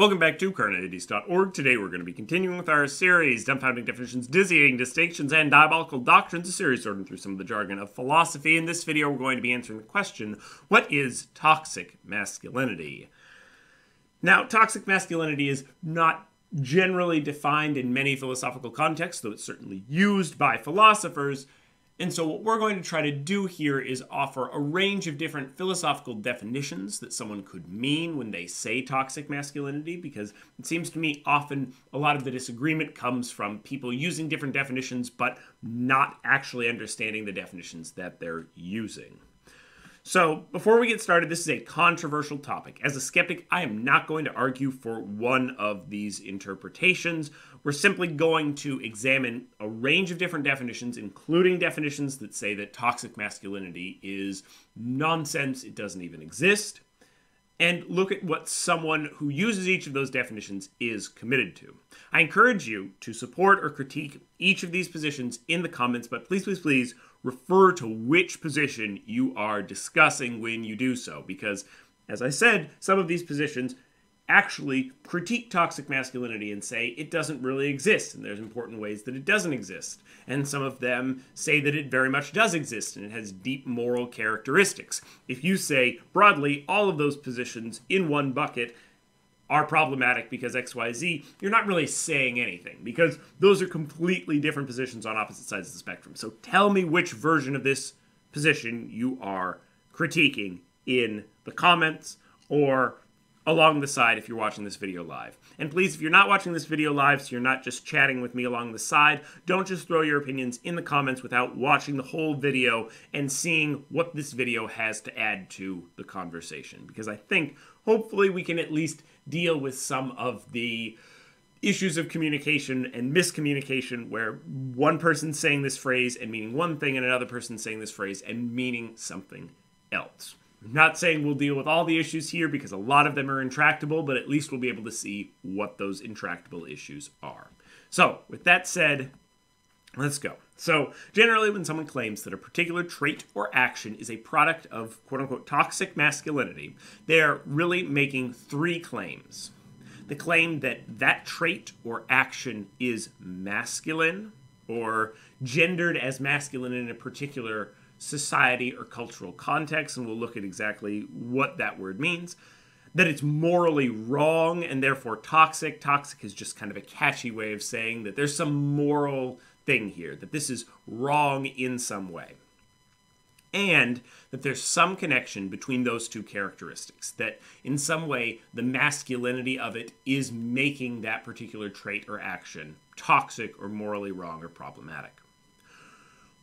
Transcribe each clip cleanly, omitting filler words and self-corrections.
Welcome back to KarnaIdeas.org. Today we're going to be continuing with our series, Dumbfounding Definitions, Dizzying Distinctions, and Diabolical Doctrines, a series sorting through some of the jargon of philosophy. In this video, we're going to be answering the question, what is toxic masculinity? Now, toxic masculinity is not generally defined in many philosophical contexts, though it's certainly used by philosophers. And so what we're going to try to do here is offer a range of different philosophical definitions that someone could mean when they say toxic masculinity, because it seems to me often a lot of the disagreement comes from people using different definitions but not actually understanding the definitions that they're using. So, before we get started, this is a controversial topic. As a skeptic, I am not going to argue for one of these interpretations. We're simply going to examine a range of different definitions, including definitions that say that toxic masculinity is nonsense, it doesn't even exist, and look at what someone who uses each of those definitions is committed to. I encourage you to support or critique each of these positions in the comments, but please refer to which position you are discussing when you do so, because, as I said, some of these positions actually critique toxic masculinity and say it doesn't really exist, and there's important ways that it doesn't exist. And some of them say that it very much does exist, and it has deep moral characteristics. If you say, broadly, all of those positions in one bucket are problematic because XYZ, you're not really saying anything, because those are completely different positions on opposite sides of the spectrum. So tell me which version of this position you are critiquing in the comments or along the side if you're watching this video live. And please, if you're not watching this video live, so you're not just chatting with me along the side, don't just throw your opinions in the comments without watching the whole video and seeing what this video has to add to the conversation. Because I think, hopefully, we can at least deal with some of the issues of communication and miscommunication where one person's saying this phrase and meaning one thing and another person's saying this phrase and meaning something else. I'm not saying we'll deal with all the issues here because a lot of them are intractable, but at least we'll be able to see what those intractable issues are. So, with that said, let's go. So, generally when someone claims that a particular trait or action is a product of quote-unquote toxic masculinity, they're really making three claims. The claim that that trait or action is masculine, or gendered as masculine in a particular society or cultural context, and we'll look at exactly what that word means. That it's morally wrong and therefore toxic. Toxic is just kind of a catchy way of saying that there's some moral thing here, that this is wrong in some way. And that there's some connection between those two characteristics, that in some way the masculinity of it is making that particular trait or action toxic or morally wrong or problematic.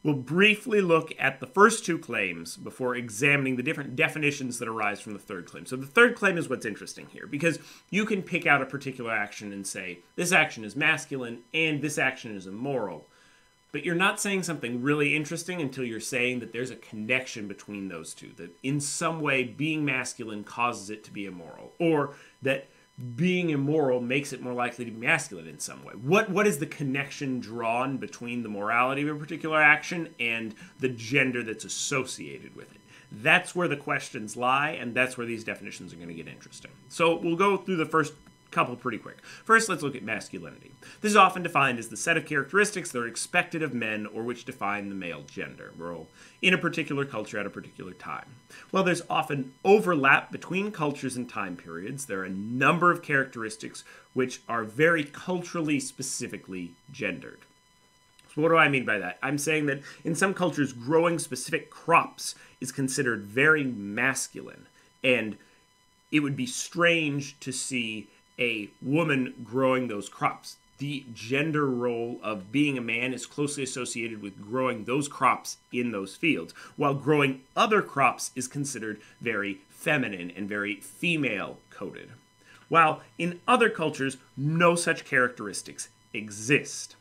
We'll briefly look at the first two claims before examining the different definitions that arise from the third claim. So the third claim is what's interesting here, because you can pick out a particular action and say, this action is masculine and this action is immoral. But you're not saying something really interesting until you're saying that there's a connection between those two, that in some way being masculine causes it to be immoral, or that being immoral makes it more likely to be masculine in some way. What is the connection drawn between the morality of a particular action and the gender that's associated with it? That's where the questions lie, and that's where these definitions are going to get interesting. So we'll go through the first couple pretty quick. First, let's look at masculinity. This is often defined as the set of characteristics that are expected of men or which define the male gender role in a particular culture at a particular time. While there's often overlap between cultures and time periods, there are a number of characteristics which are very culturally specifically gendered. So what do I mean by that? I'm saying that in some cultures, growing specific crops is considered very masculine, and it would be strange to see a woman growing those crops. The gender role of being a man is closely associated with growing those crops in those fields, while growing other crops is considered very feminine and very female-coded. While in other cultures, no such characteristics exist.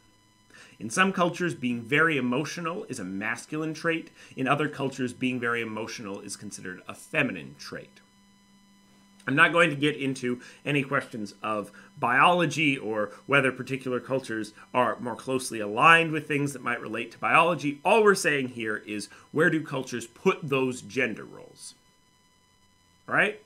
In some cultures, being very emotional is a masculine trait. In other cultures, being very emotional is considered a feminine trait. I'm not going to get into any questions of biology or whether particular cultures are more closely aligned with things that might relate to biology. All we're saying here is, where do cultures put those gender roles? Right?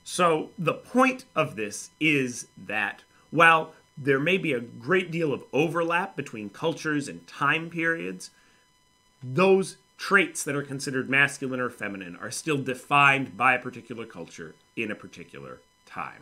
So the point of this is that while there may be a great deal of overlap between cultures and time periods, those traits that are considered masculine or feminine are still defined by a particular culture in a particular time.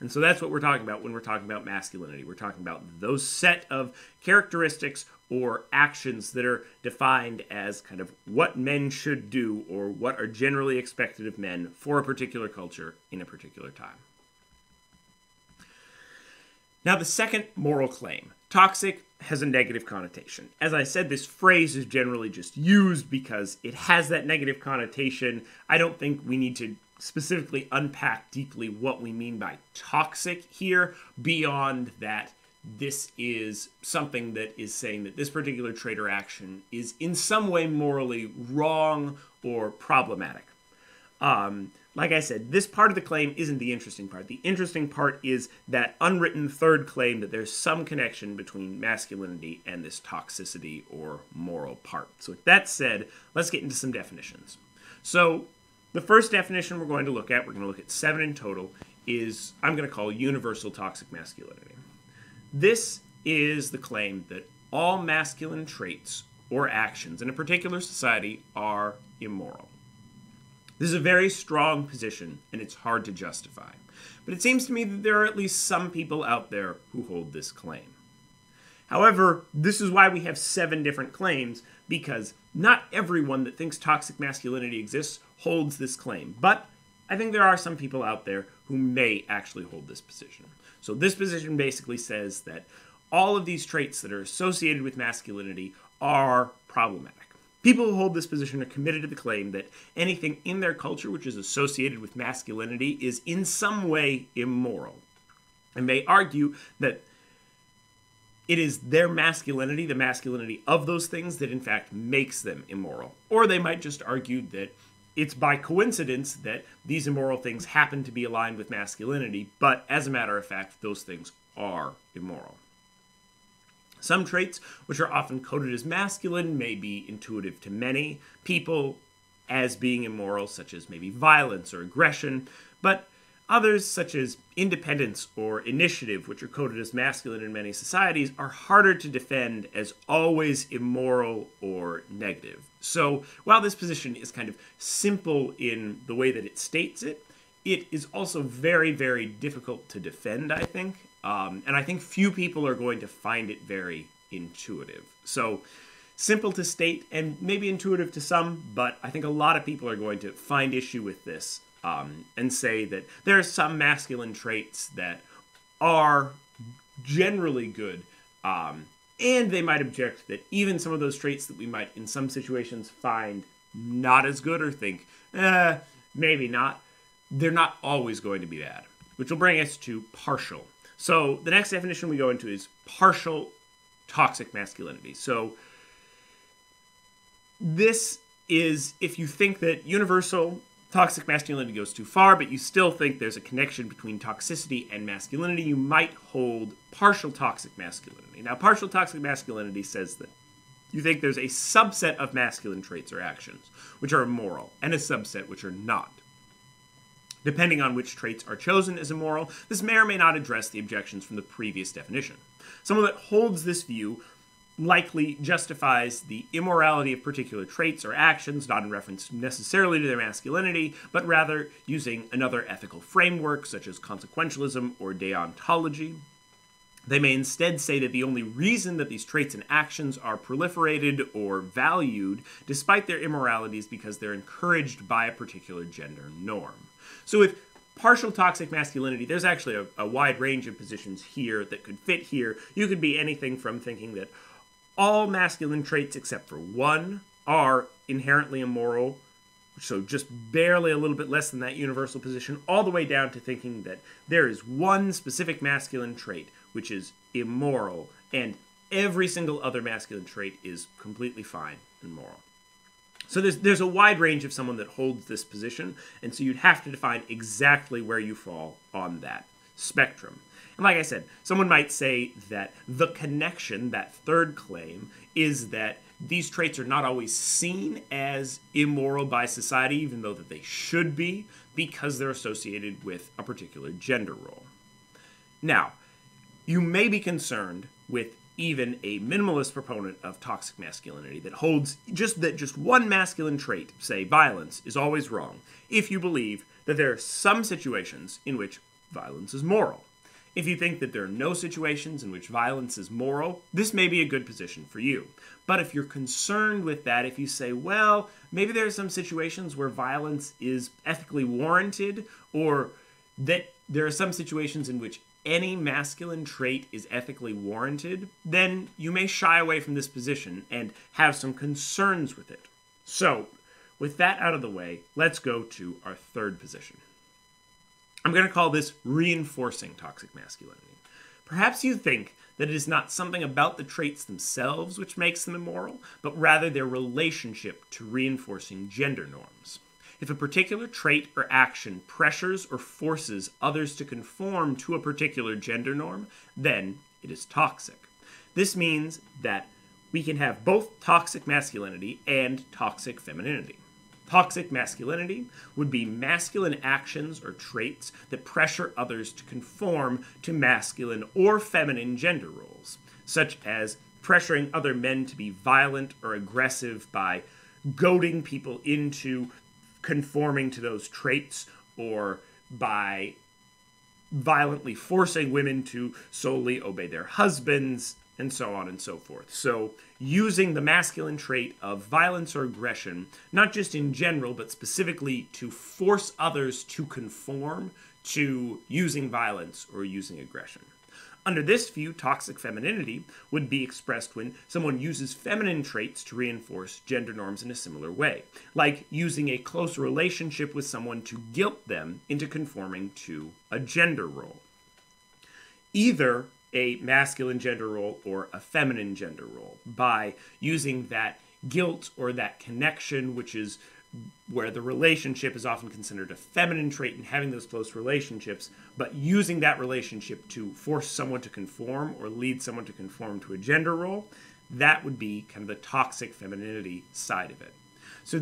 And so that's what we're talking about when we're talking about masculinity. We're talking about those set of characteristics or actions that are defined as kind of what men should do or what are generally expected of men for a particular culture in a particular time. Now, the second moral claim, toxic, has a negative connotation. As I said, this phrase is generally just used because it has that negative connotation. I don't think we need to specifically unpack deeply what we mean by toxic here, beyond that this is something that is saying that this particular trait or action is in some way morally wrong or problematic. Like I said, this part of the claim isn't the interesting part. The interesting part is that unwritten third claim that there's some connection between masculinity and this toxicity or moral part. So with that said, let's get into some definitions. So the first definition we're going to look at 7 in total, is I'm going to call universal toxic masculinity. This is the claim that all masculine traits or actions in a particular society are immoral. This is a very strong position, and it's hard to justify. But it seems to me that there are at least some people out there who hold this claim. However, this is why we have 7 different claims, because not everyone that thinks toxic masculinity exists holds this claim. But I think there are some people out there who may actually hold this position. So this position basically says that all of these traits that are associated with masculinity are problematic. People who hold this position are committed to the claim that anything in their culture which is associated with masculinity is in some way immoral. And they argue that it is their masculinity, the masculinity of those things, that in fact makes them immoral. Or they might just argue that it's by coincidence that these immoral things happen to be aligned with masculinity, but as a matter of fact, those things are immoral. Some traits, which are often coded as masculine, may be intuitive to many people as being immoral, such as maybe violence or aggression, but others, such as independence or initiative, which are coded as masculine in many societies, are harder to defend as always immoral or negative. So while this position is kind of simple in the way that it states it, it is also very, very difficult to defend, I think. And I think few people are going to find it very intuitive. So simple to state and maybe intuitive to some, but I think a lot of people are going to find issue with this and say that there are some masculine traits that are generally good, and they might object that even some of those traits that we might in some situations find not as good or think, maybe not, they're not always going to be bad, which will bring us to partial. So the next definition we go into is partial toxic masculinity. So this is if you think that universal toxic masculinity goes too far, but you still think there's a connection between toxicity and masculinity, you might hold partial toxic masculinity. Now, partial toxic masculinity says that you think there's a subset of masculine traits or actions which are immoral, and a subset which are not. Depending on which traits are chosen as immoral, this may or may not address the objections from the previous definition. Someone that holds this view likely justifies the immorality of particular traits or actions, not in reference necessarily to their masculinity, but rather using another ethical framework, such as consequentialism or deontology. They may instead say that the only reason that these traits and actions are proliferated or valued, despite their immorality, is because they're encouraged by a particular gender norm. So with partial toxic masculinity, there's actually a wide range of positions here that could fit here. You could be anything from thinking that all masculine traits except for one are inherently immoral, so just barely a little bit less than that universal position, all the way down to thinking that there is one specific masculine trait which is immoral, and every single other masculine trait is completely fine and moral. So there's a wide range of someone that holds this position, and so you'd have to define exactly where you fall on that spectrum. And like I said, someone might say that the connection, that third claim, is that these traits are not always seen as immoral by society, even though that they should be, because they're associated with a particular gender role. Now, you may be concerned with even a minimalist proponent of toxic masculinity that holds just one masculine trait, say violence, is always wrong, if you believe that there are some situations in which violence is moral. If you think that there are no situations in which violence is moral, this may be a good position for you. But if you're concerned with that, if you say, well, maybe there are some situations where violence is ethically warranted, or that there are some situations in which any masculine trait is ethically warranted, then you may shy away from this position and have some concerns with it. So, with that out of the way, let's go to our third position. I'm going to call this reinforcing toxic masculinity. Perhaps you think that it is not something about the traits themselves which makes them immoral, but rather their relationship to reinforcing gender norms. If a particular trait or action pressures or forces others to conform to a particular gender norm, then it is toxic. This means that we can have both toxic masculinity and toxic femininity. Toxic masculinity would be masculine actions or traits that pressure others to conform to masculine or feminine gender roles, such as pressuring other men to be violent or aggressive by goading people into conforming to those traits, or by violently forcing women to solely obey their husbands, and so on and so forth. So, using the masculine trait of violence or aggression, not just in general, but specifically to force others to conform to using violence or using aggression. Under this view, toxic femininity would be expressed when someone uses feminine traits to reinforce gender norms in a similar way, like using a close relationship with someone to guilt them into conforming to a gender role. Either a masculine gender role or a feminine gender role, by using that guilt or that connection, which is where the relationship is often considered a feminine trait and having those close relationships, but using that relationship to force someone to conform or lead someone to conform to a gender role, that would be kind of the toxic femininity side of it. So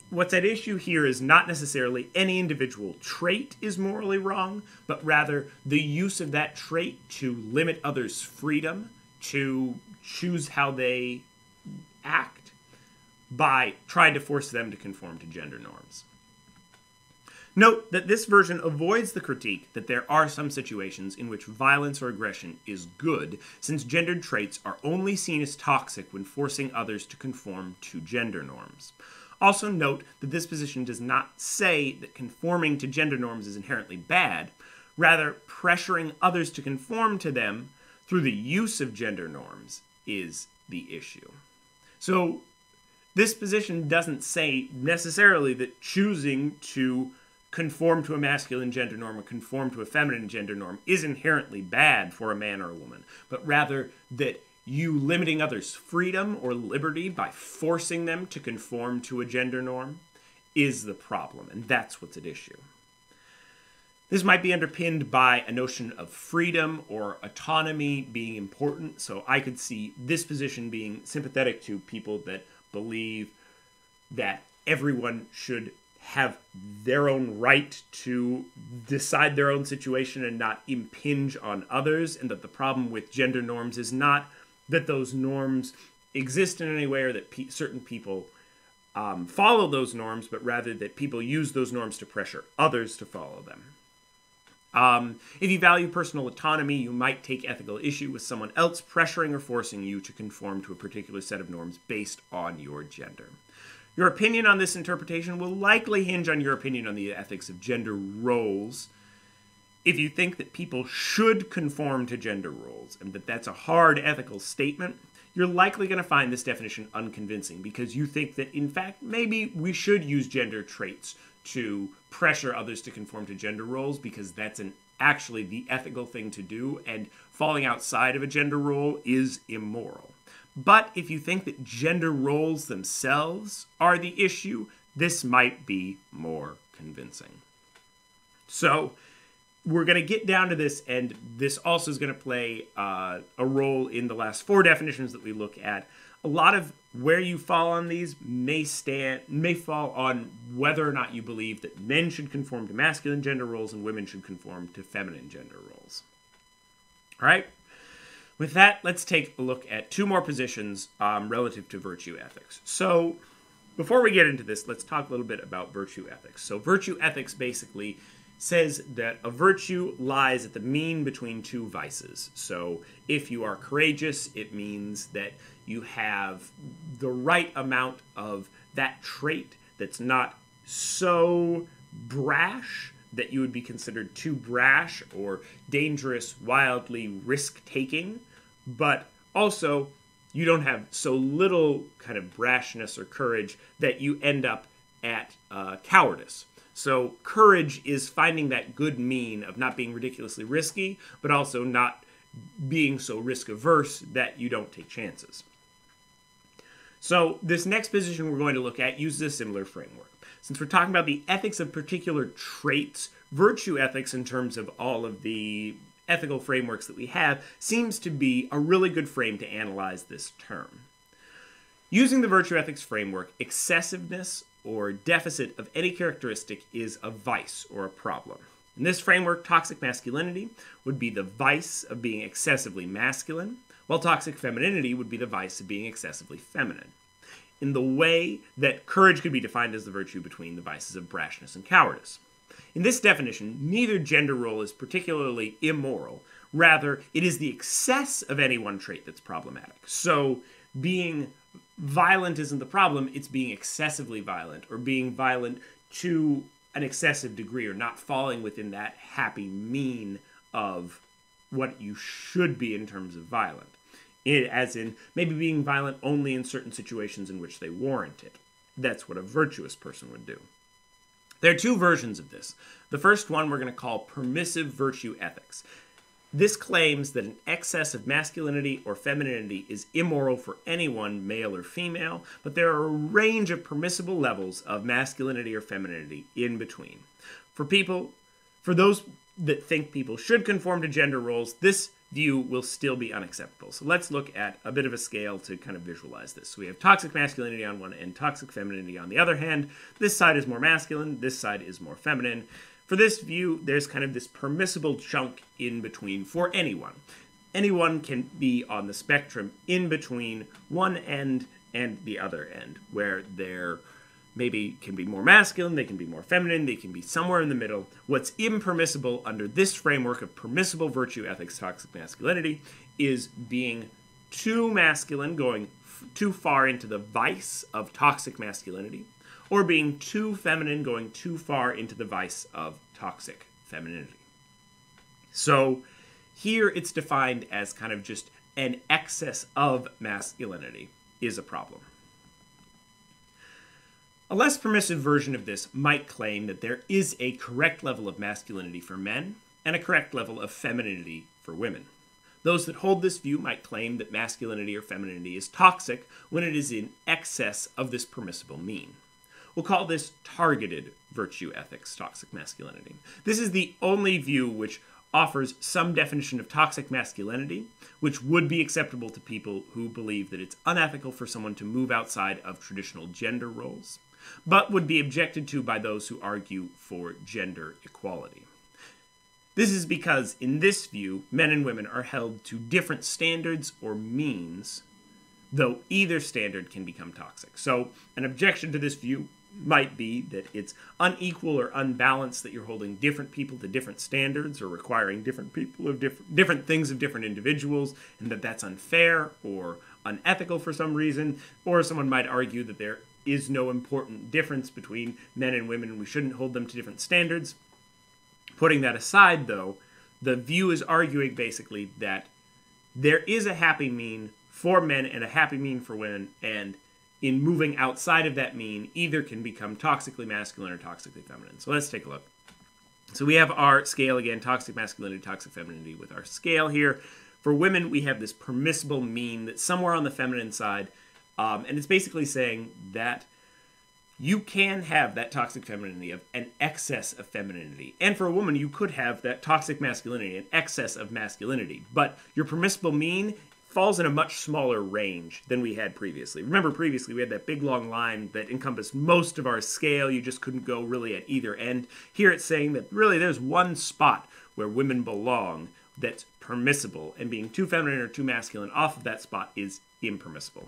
what's at issue here is not necessarily any individual trait is morally wrong, but rather the use of that trait to limit others' freedom to choose how they act by trying to force them to conform to gender norms. Note that this version avoids the critique that there are some situations in which violence or aggression is good, since gendered traits are only seen as toxic when forcing others to conform to gender norms. Also note that this position does not say that conforming to gender norms is inherently bad. Rather, pressuring others to conform to them through the use of gender norms is the issue. So, this position doesn't say necessarily that choosing to conform to a masculine gender norm or conform to a feminine gender norm is inherently bad for a man or a woman, but rather that you limiting others' freedom or liberty by forcing them to conform to a gender norm is the problem, and that's what's at issue. This might be underpinned by a notion of freedom or autonomy being important, so I could see this position being sympathetic to people that believe that everyone should have their own right to decide their own situation and not impinge on others, and that the problem with gender norms is not that those norms exist in any way or that certain people follow those norms, but rather that people use those norms to pressure others to follow them. If you value personal autonomy, you might take ethical issue with someone else pressuring or forcing you to conform to a particular set of norms based on your gender. Your opinion on this interpretation will likely hinge on your opinion on the ethics of gender roles. If you think that people should conform to gender roles and that that's a hard ethical statement, you're likely going to find this definition unconvincing because you think that, in fact, maybe we should use gender traits to pressure others to conform to gender roles because that's actually the ethical thing to do, and falling outside of a gender role is immoral. But if you think that gender roles themselves are the issue, this might be more convincing. So, we're going to get down to this, and this also is going to play a role in the last 4 definitions that we look at. A lot of where you fall on these may fall on whether or not you believe that men should conform to masculine gender roles and women should conform to feminine gender roles. All right? With that, let's take a look at 2 more positions relative to virtue ethics. So, before we get into this, let's talk a little bit about virtue ethics. So, virtue ethics basically says that a virtue lies at the mean between 2 vices. So, if you are courageous, it means that you have the right amount of that trait that's not so brash that you would be considered too brash or dangerous, wildly risk-taking, but also you don't have so little kind of brashness or courage that you end up at cowardice. So courage is finding that good mean of not being ridiculously risky, but also not being so risk-averse that you don't take chances. So this next position we're going to look at uses a similar framework. Since we're talking about the ethics of particular traits, virtue ethics in terms of all of the ethical frameworks that we have seems to be a really good frame to analyze this term. Using the virtue ethics framework, excessiveness or deficit of any characteristic is a vice or a problem. In this framework, toxic masculinity would be the vice of being excessively masculine, while toxic femininity would be the vice of being excessively feminine. In the way that courage could be defined as the virtue between the vices of brashness and cowardice. In this definition, neither gender role is particularly immoral. Rather, it is the excess of any one trait that's problematic. So, being violent isn't the problem, it's being excessively violent, or being violent to an excessive degree, or not falling within that happy mean of what you should be in terms of violent. As in, maybe being violent only in certain situations in which they warrant it. That's what a virtuous person would do. There are 2 versions of this. The first one we're going to call permissive virtue ethics. This claims that an excess of masculinity or femininity is immoral for anyone, male or female, but there are a range of permissible levels of masculinity or femininity in between. For those that think people should conform to gender roles, this view will still be unacceptable. So let's look at a bit of a scale to kind of visualize this. So we have toxic masculinity on one end, toxic femininity on the other hand. This side is more masculine, this side is more feminine. For this view, there's kind of this permissible chunk in between for anyone. Anyone can be on the spectrum in between one end and the other end, where they're maybe can be more masculine, they can be more feminine, they can be somewhere in the middle. What's impermissible under this framework of permissible virtue ethics, toxic masculinity, is being too masculine, going too far into the vice of toxic masculinity, or being too feminine, going too far into the vice of toxic femininity. So here it's defined as kind of just an excess of masculinity is a problem. A less permissive version of this might claim that there is a correct level of masculinity for men and a correct level of femininity for women. Those that hold this view might claim that masculinity or femininity is toxic when it is in excess of this permissible mean. We'll call this targeted virtue ethics, toxic masculinity. This is the only view which offers some definition of toxic masculinity, which would be acceptable to people who believe that it's unethical for someone to move outside of traditional gender roles, but would be objected to by those who argue for gender equality. This is because, in this view, men and women are held to different standards or means, though either standard can become toxic. So, an objection to this view might be that it's unequal or unbalanced, that you're holding different people to different standards or requiring different people of different things of different individuals, and that that's unfair or unethical for some reason. Or someone might argue that there is no important difference between men and women and we shouldn't hold them to different standards. Putting that aside, though, the view is arguing basically that there is a happy mean for men and a happy mean for women, and in moving outside of that mean, either can become toxically masculine or toxically feminine. So let's take a look. So we have our scale again, toxic masculinity, toxic femininity with our scale here. For women, we have this permissible mean that's somewhere on the feminine side, and it's basically saying that you can have that toxic femininity of an excess of femininity. And for a woman, you could have that toxic masculinity, an excess of masculinity. But your permissible mean falls in a much smaller range than we had previously. Remember, previously we had that big long line that encompassed most of our scale. You just couldn't go really at either end. Here it's saying that really there's one spot where women belong that's permissible, and being too feminine or too masculine off of that spot is impermissible.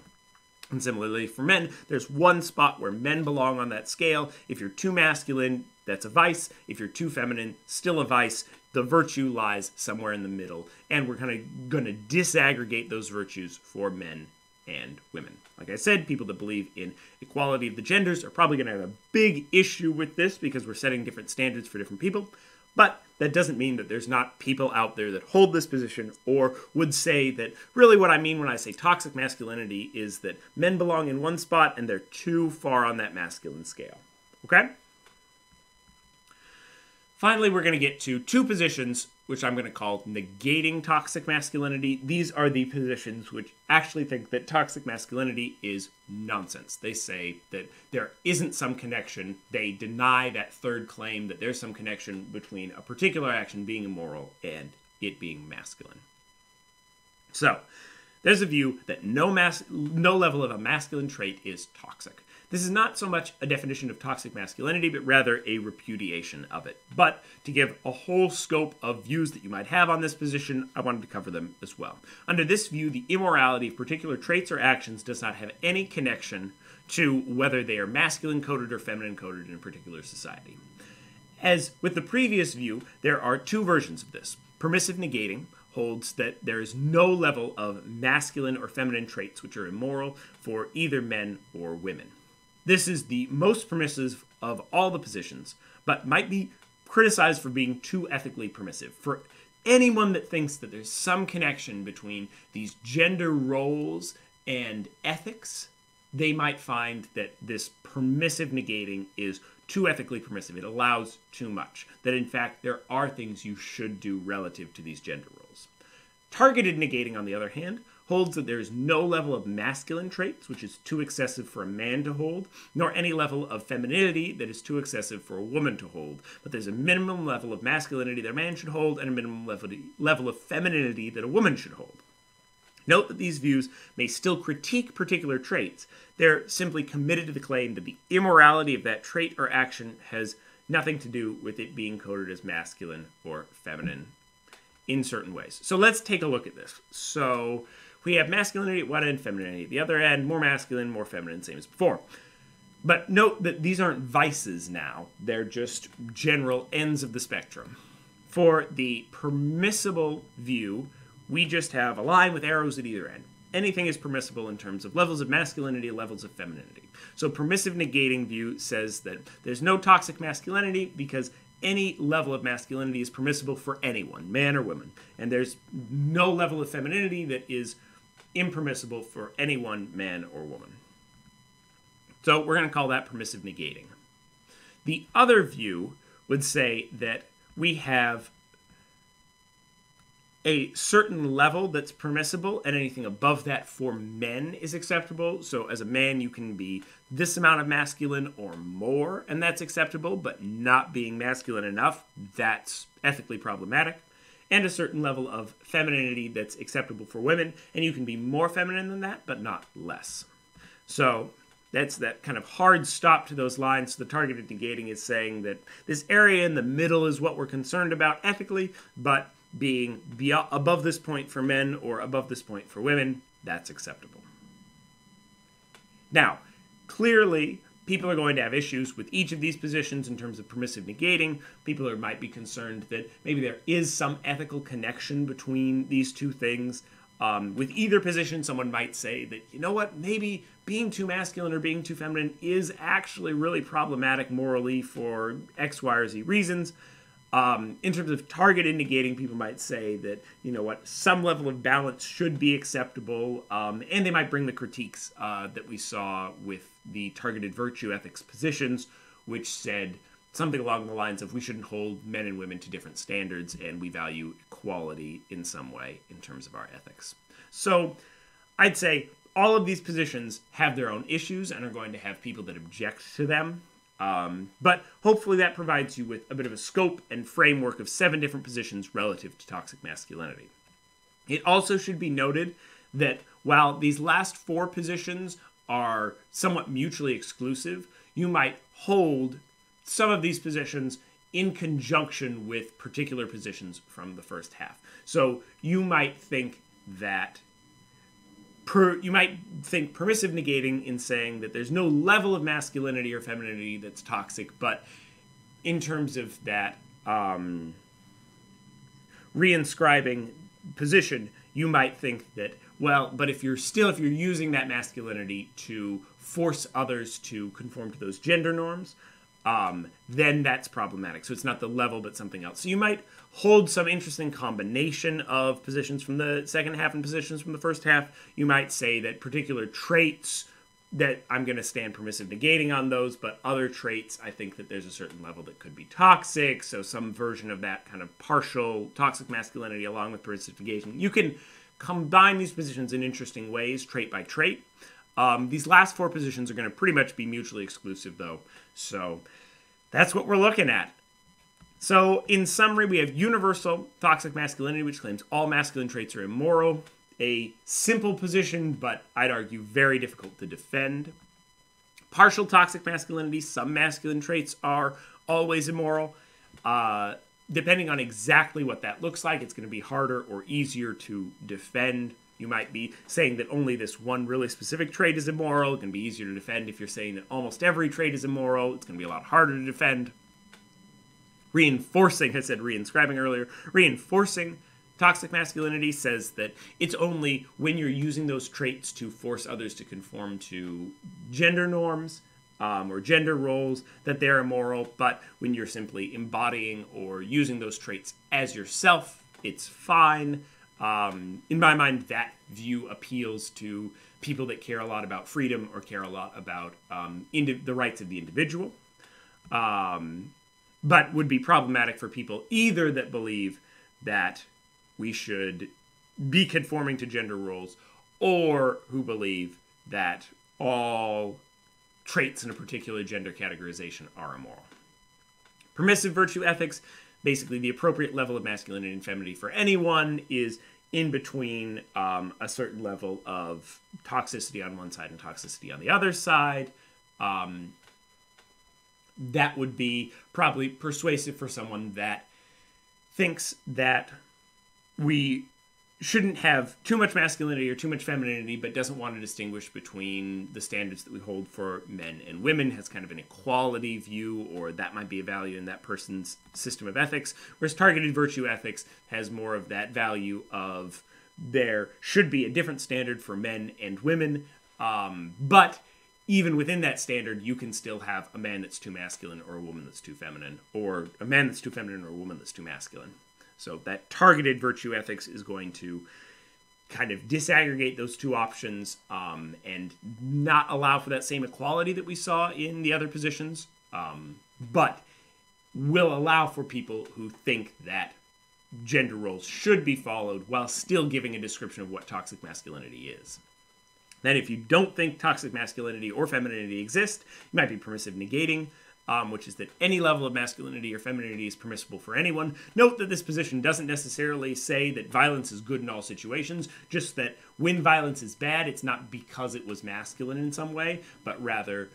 And similarly for men, there's one spot where men belong on that scale. If you're too masculine, that's a vice. If you're too feminine, still a vice. The virtue lies somewhere in the middle, and we're kind of going to disaggregate those virtues for men and women. Like I said, people that believe in equality of the genders are probably going to have a big issue with this because we're setting different standards for different people. But that doesn't mean that there's not people out there that hold this position or would say that really what I mean when I say toxic masculinity is that men belong in one spot and they're too far on that masculine scale. Okay? Finally, we're going to get to two positions which I'm going to call negating toxic masculinity. These are the positions which actually think that toxic masculinity is nonsense. They say that there isn't some connection. They deny that third claim that there's some connection between a particular action being immoral and it being masculine. So, there's a view that no level of a masculine trait is toxic. This is not so much a definition of toxic masculinity, but rather a repudiation of it. But to give a whole scope of views that you might have on this position, I wanted to cover them as well. Under this view, the immorality of particular traits or actions does not have any connection to whether they are masculine-coded or feminine-coded in a particular society. As with the previous view, there are two versions of this. Permissive negating holds that there is no level of masculine or feminine traits which are immoral for either men or women. This is the most permissive of all the positions, but might be criticized for being too ethically permissive. For anyone that thinks that there's some connection between these gender roles and ethics, they might find that this permissive negating is too ethically permissive. It allows too much. That in fact, there are things you should do relative to these gender roles. Targeted negating, on the other hand, holds that there is no level of masculine traits, which is too excessive for a man to hold, nor any level of femininity that is too excessive for a woman to hold. But there's a minimum level of masculinity that a man should hold and a minimum level of femininity that a woman should hold. Note that these views may still critique particular traits. They're simply committed to the claim that the immorality of that trait or action has nothing to do with it being coded as masculine or feminine in certain ways. So let's take a look at this. So we have masculinity at one end, femininity at the other end, more masculine, more feminine, same as before. But note that these aren't vices now. They're just general ends of the spectrum. For the permissible view, we just have a line with arrows at either end. Anything is permissible in terms of levels of masculinity, levels of femininity. So permissive negating view says that there's no toxic masculinity because any level of masculinity is permissible for anyone, man or woman. And there's no level of femininity that is impermissible for anyone, man or woman. So we're going to call that permissive negating. The other view would say that we have a certain level that's permissible, and anything above that for men is acceptable. So as a man, you can be this amount of masculine or more, and that's acceptable, but not being masculine enough, that's ethically problematic. And a certain level of femininity that's acceptable for women, and you can be more feminine than that, but not less. So that's that kind of hard stop to those lines. The targeted negating is saying that this area in the middle is what we're concerned about ethically, but being above this point for men or above this point for women, that's acceptable. Now, clearly, people are going to have issues with each of these positions in terms of permissive negating. People might be concerned that maybe there is some ethical connection between these two things. With either position, someone might say that, you know what, maybe being too masculine or being too feminine is actually really problematic morally for X, Y, or Z reasons. In terms of targeted negating, people might say that, you know what, some level of balance should be acceptable, and they might bring the critiques that we saw with the targeted virtue ethics positions, which said something along the lines of we shouldn't hold men and women to different standards, and we value equality in some way in terms of our ethics. So I'd say all of these positions have their own issues and are going to have people that object to them. But hopefully that provides you with a bit of a scope and framework of 7 different positions relative to toxic masculinity. It also should be noted that while these last 4 positions are somewhat mutually exclusive, you might hold some of these positions in conjunction with particular positions from the first half. So you might think that permissive negating in saying that there's no level of masculinity or femininity that's toxic, but in terms of that reinscribing position, you might think that, well, but if you're using that masculinity to force others to conform to those gender norms, then that's problematic. So it's not the level, but something else. So you might hold some interesting combination of positions from the second half and positions from the first half. You might say that particular traits, that I'm going to stand permissive negating on those, but other traits, I think that there's a certain level that could be toxic. So some version of that kind of partial toxic masculinity along with permissive negation. You can combine these positions in interesting ways, trait by trait. These last 4 positions are going to pretty much be mutually exclusive, though. So that's what we're looking at. So in summary, we have universal toxic masculinity, which claims all masculine traits are immoral. A simple position, but I'd argue very difficult to defend. Partial toxic masculinity, some masculine traits are always immoral. Depending on exactly what that looks like, it's going to be harder or easier to defend. You might be saying that only this one really specific trait is immoral. It can be easier to defend. If you're saying that almost every trait is immoral, it's going to be a lot harder to defend. Reinforcing, I said reinscribing earlier, reinforcing toxic masculinity says that it's only when you're using those traits to force others to conform to gender norms or gender roles that they're immoral, but when you're simply embodying or using those traits as yourself, it's fine. In my mind, that view appeals to people that care a lot about freedom or care a lot about the rights of the individual, but would be problematic for people either that believe that we should be conforming to gender roles or who believe that all traits in a particular gender categorization are immoral. Permissive virtue ethics, basically the appropriate level of masculinity and femininity for anyone is in between a certain level of toxicity on one side and toxicity on the other side. That would be probably persuasive for someone that thinks that we shouldn't have too much masculinity or too much femininity, but doesn't want to distinguish between the standards that we hold for men and women, has kind of an equality view, or that might be a value in that person's system of ethics, whereas targeted virtue ethics has more of that value of there should be a different standard for men and women, but even within that standard, you can still have a man that's too masculine or a woman that's too feminine, or a man that's too feminine or a woman that's too masculine. So that targeted virtue ethics is going to kind of disaggregate those two options and not allow for that same equality that we saw in the other positions, but will allow for people who think that gender roles should be followed while still giving a description of what toxic masculinity is. Then if you don't think toxic masculinity or femininity exist, you might be permissive negating, which is that any level of masculinity or femininity is permissible for anyone. Note that this position doesn't necessarily say that violence is good in all situations, just that when violence is bad, it's not because it was masculine in some way, but rather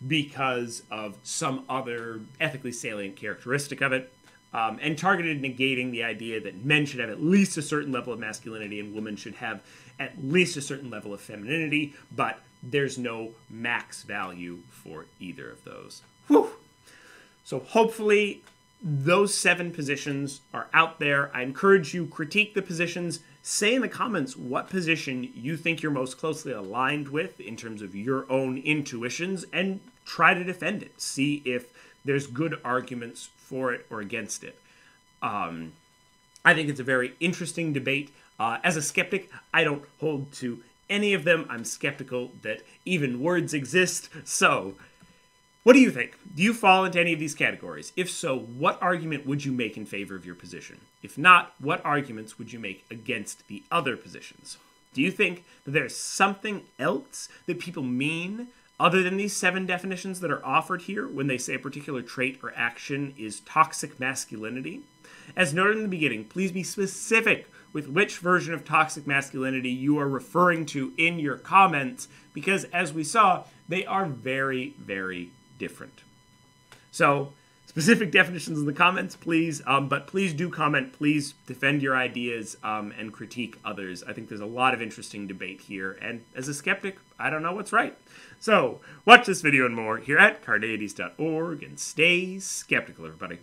because of some other ethically salient characteristic of it. And targeted negating the idea that men should have at least a certain level of masculinity and women should have at least a certain level of femininity, but there's no max value for either of those. Whew. So hopefully those 7 positions are out there. I encourage you, critique the positions. Say in the comments what position you think you're most closely aligned with in terms of your own intuitions, and try to defend it. See if there's good arguments for it or against it. I think it's a very interesting debate. As a skeptic, I don't hold to any of them. I'm skeptical that even words exist. So, what do you think? Do you fall into any of these categories? If so, what argument would you make in favor of your position? If not, what arguments would you make against the other positions? Do you think that there's something else that people mean other than these 7 definitions that are offered here when they say a particular trait or action is toxic masculinity? As noted in the beginning, please be specific with which version of toxic masculinity you are referring to in your comments, because as we saw, they are very, very different. So, specific definitions in the comments, please, but please do comment. Please defend your ideas and critique others. I think there's a lot of interesting debate here, and as a skeptic, I don't know what's right. So, watch this video and more here at Carneades.org, and stay skeptical, everybody.